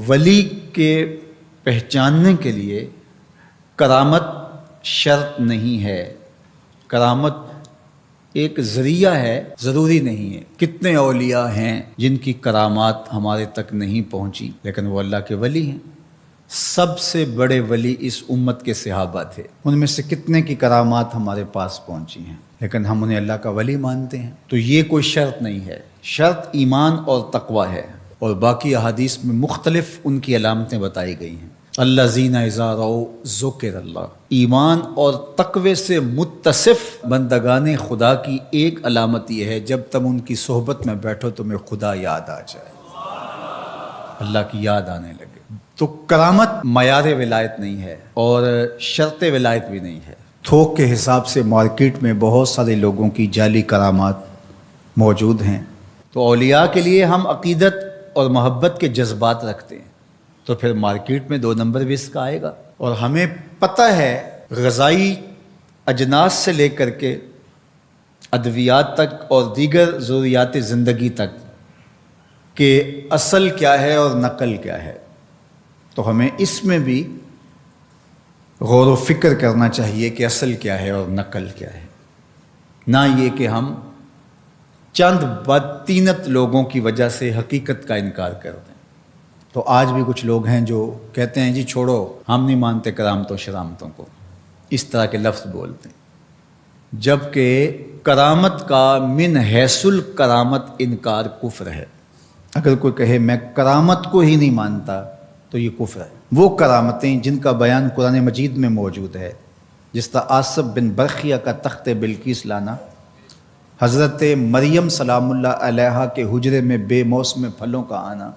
ولی کے پہچاننے کے لیے کرامت شرط نہیں ہے، کرامت ایک ذریعہ ہے، ضروری نہیں ہے۔ کتنے اولیاء ہیں جن کی کرامات ہمارے تک نہیں پہنچی لیکن وہ اللہ کے ولی ہیں۔ سب سے بڑے ولی اس امت کے صحابہ تھے، ان میں سے کتنے کی کرامات ہمارے پاس پہنچی ہیں لیکن ہم انہیں اللہ کا ولی مانتے ہیں۔ تو یہ کوئی شرط نہیں ہے، شرط ایمان اور تقوی ہے، اور باقی احادیث میں مختلف ان کی علامتیں بتائی گئی ہیں۔ الذین اذا رأوا ذکر اللہ، ایمان اور تقوی سے متصف بندگان خدا کی ایک علامت یہ ہے جب تم ان کی صحبت میں بیٹھو تمہیں خدا یاد آ جائے، اللہ کی یاد آنے لگے۔ تو کرامت معیار ولایت نہیں ہے اور شرط ولایت بھی نہیں ہے۔ تھوک کے حساب سے مارکیٹ میں بہت سارے لوگوں کی جعلی کرامات موجود ہیں، تو اولیاء کے لیے ہم عقیدت اور محبت کے جذبات رکھتے ہیں تو پھر مارکیٹ میں 2 نمبر بھی اس کا آئے گا۔ اور ہمیں پتہ ہے غذائی اجناس سے لے کر کے ادویات تک اور دیگر ضروریات زندگی تک کہ اصل کیا ہے اور نقل کیا ہے، تو ہمیں اس میں بھی غور و فکر کرنا چاہیے کہ اصل کیا ہے اور نقل کیا ہے، نہ یہ کہ ہم چند بدطینت لوگوں کی وجہ سے حقیقت کا انکار کر دیں۔ تو آج بھی کچھ لوگ ہیں جو کہتے ہیں جی چھوڑو، ہم نہیں مانتے کرامتوں شرامتوں کو، اس طرح کے لفظ بولتے ہیں، جبکہ کرامت کا من حیث الکرامت انکار کفر ہے۔ اگر کوئی کہے میں کرامت کو ہی نہیں مانتا تو یہ کفر ہے۔ وہ کرامتیں جن کا بیان قرآن مجید میں موجود ہے، جس طرح آصف بن برخیہ کا تخت بلقیس لانا، حضرت مریم سلام اللہ علیہا کے حجرے میں بے موسم پھلوں کا آنا،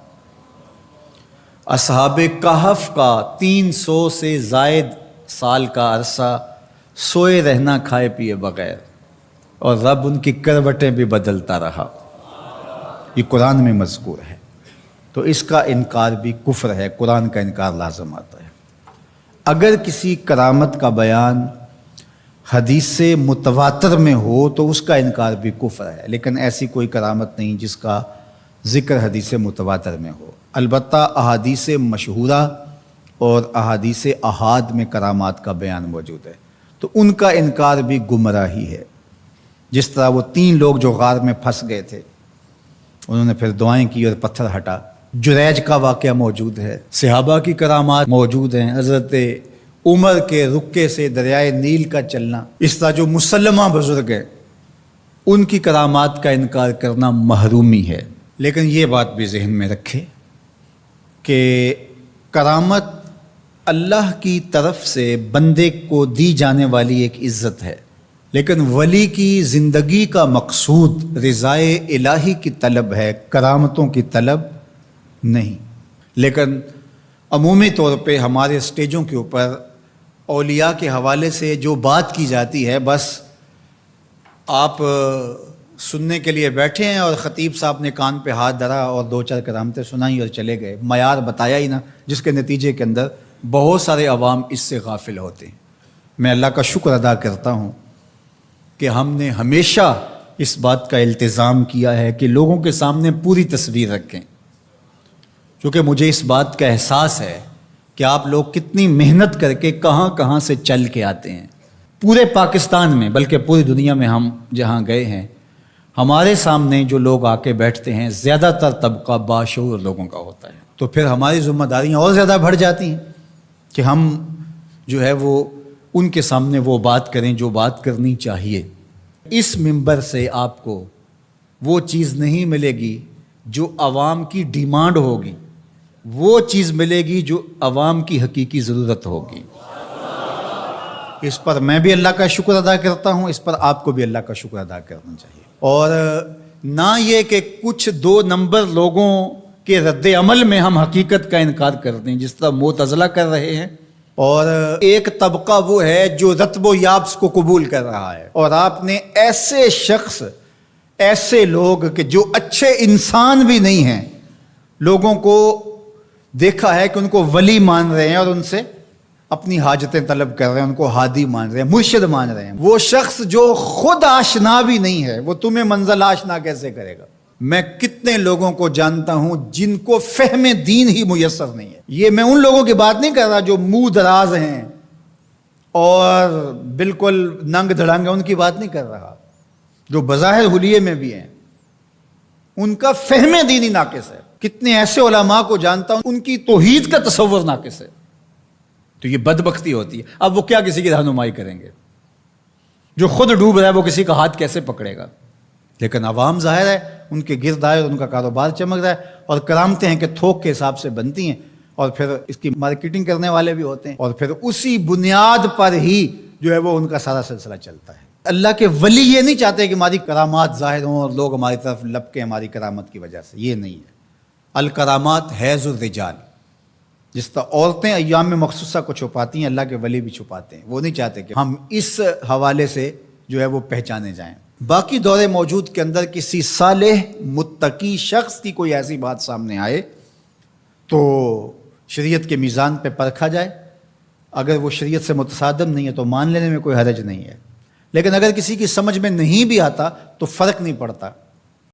اصحاب کہف کا 300 سے زائد سال کا عرصہ سوئے رہنا کھائے پیے بغیر، اور رب ان کی کروٹیں بھی بدلتا رہا، یہ قرآن میں مذکور ہے۔ تو اس کا انکار بھی کفر ہے، قرآن کا انکار لازم آتا ہے۔ اگر کسی کرامت کا بیان حدیث متواتر میں ہو تو اس کا انکار بھی کفر ہے، لیکن ایسی کوئی کرامت نہیں جس کا ذکر حدیث متواتر میں ہو۔ البتہ احادیث مشہورہ اور احادیث احاد میں کرامات کا بیان موجود ہے، تو ان کا انکار بھی گمراہی ہے۔ جس طرح وہ 3 لوگ جو غار میں پھنس گئے تھے، انہوں نے پھر دعائیں کی اور پتھر ہٹا۔ جریج کا واقعہ موجود ہے، صحابہ کی کرامات موجود ہیں، حضرت عمر کے رکے سے دریائے نیل کا چلنا، اس طرح جو مسلمہ بزرگ ہیں ان کی کرامات کا انکار کرنا محرومی ہے۔ لیکن یہ بات بھی ذہن میں رکھے کہ کرامت اللہ کی طرف سے بندے کو دی جانے والی ایک عزت ہے، لیکن ولی کی زندگی کا مقصود رضائے الہی کی طلب ہے، کرامتوں کی طلب نہیں۔ لیکن عمومی طور پہ ہمارے اسٹیجوں کے اوپر اولیاء کے حوالے سے جو بات کی جاتی ہے، بس آپ سننے کے لیے بیٹھے ہیں اور خطیب صاحب نے کان پہ ہاتھ دھرا اور 2-4 کرامتیں سنائی اور چلے گئے، معیار بتایا ہی نہ، جس کے نتیجے کے اندر بہت سارے عوام اس سے غافل ہوتے ہیں۔ میں اللہ کا شکر ادا کرتا ہوں کہ ہم نے ہمیشہ اس بات کا التزام کیا ہے کہ لوگوں کے سامنے پوری تصویر رکھیں، کیونکہ مجھے اس بات کا احساس ہے کہ آپ لوگ کتنی محنت کر کے کہاں کہاں سے چل کے آتے ہیں، پورے پاکستان میں بلکہ پوری دنیا میں ہم جہاں گئے ہیں، ہمارے سامنے جو لوگ آ کے بیٹھتے ہیں زیادہ تر طبقہ باشعور لوگوں کا ہوتا ہے، تو پھر ہماری ذمہ داریاں اور زیادہ بڑھ جاتی ہیں کہ ہم جو ہے وہ ان کے سامنے وہ بات کریں جو بات کرنی چاہیے۔ اس منبر سے آپ کو وہ چیز نہیں ملے گی جو عوام کی ڈیمانڈ ہوگی، وہ چیز ملے گی جو عوام کی حقیقی ضرورت ہوگی۔ اس پر میں بھی اللہ کا شکر ادا کرتا ہوں، اس پر آپ کو بھی اللہ کا شکر ادا کرنا چاہیے، اور نہ یہ کہ کچھ 2 نمبر لوگوں کے رد عمل میں ہم حقیقت کا انکار کر دیں، جس طرح معتزلہ کر رہے ہیں، اور ایک طبقہ وہ ہے جو رتب و یابس کو قبول کر رہا ہے، اور آپ نے ایسے شخص، ایسے لوگ کہ جو اچھے انسان بھی نہیں ہیں، لوگوں کو دیکھا ہے کہ ان کو ولی مان رہے ہیں اور ان سے اپنی حاجتیں طلب کر رہے ہیں، ان کو ہادی مان رہے ہیں، مرشد مان رہے ہیں۔ وہ شخص جو خود آشنا بھی نہیں ہے، وہ تمہیں منزل آشنا کیسے کرے گا؟ میں کتنے لوگوں کو جانتا ہوں جن کو فہم دین ہی میسر نہیں ہے. یہ میں ان لوگوں کی بات نہیں کر رہا جو منہ دراز ہیں اور بالکل ننگ دھڑنگ ہیں، ان کی بات نہیں کر رہا. جو بظاہر حلیے میں بھی ہیں ان کا فہم دینی ناقص ہے. کتنے ایسے علماء کو جانتا ہوں ان کی توحید کا تصور ناقص ہے. تو یہ بدبختی ہوتی ہے. اب وہ کیا کسی کی رہنمائی کریں گے؟ جو خود ڈوب رہا ہے وہ کسی کا ہاتھ کیسے پکڑے گا؟ لیکن عوام ظاہر ہے ان کے گرد آئے اور ان کا کاروبار چمک رہا ہے، اور کرامتیں ہیں کہ تھوک کے حساب سے بنتی ہیں، اور پھر اس کی مارکیٹنگ کرنے والے بھی ہوتے ہیں، اور پھر اسی بنیاد پر ہی جو ہے وہ ان کا سارا سلسلہ چلتا ہے. اللہ کے ولی یہ نہیں چاہتے کہ ہماری کرامات ظاہر ہوں اور لوگ ہماری طرف لپکیں ہماری کرامت کی وجہ سے. یہ نہیں ہے. الکرامات حیض الرجال. جس طرح عورتیں ایام مخصوصہ کو چھپاتی ہیں، اللہ کے ولی بھی چھپاتے ہیں. وہ نہیں چاہتے کہ ہم اس حوالے سے جو ہے وہ پہچانے جائیں. باقی دور موجود کے اندر کسی صالح متقی شخص کی کوئی ایسی بات سامنے آئے تو شریعت کے میزان پہ پرکھا جائے. اگر وہ شریعت سے متصادم نہیں ہے تو مان لینے میں کوئی حرج نہیں ہے. لیکن اگر کسی کی سمجھ میں نہیں بھی آتا تو فرق نہیں پڑتا.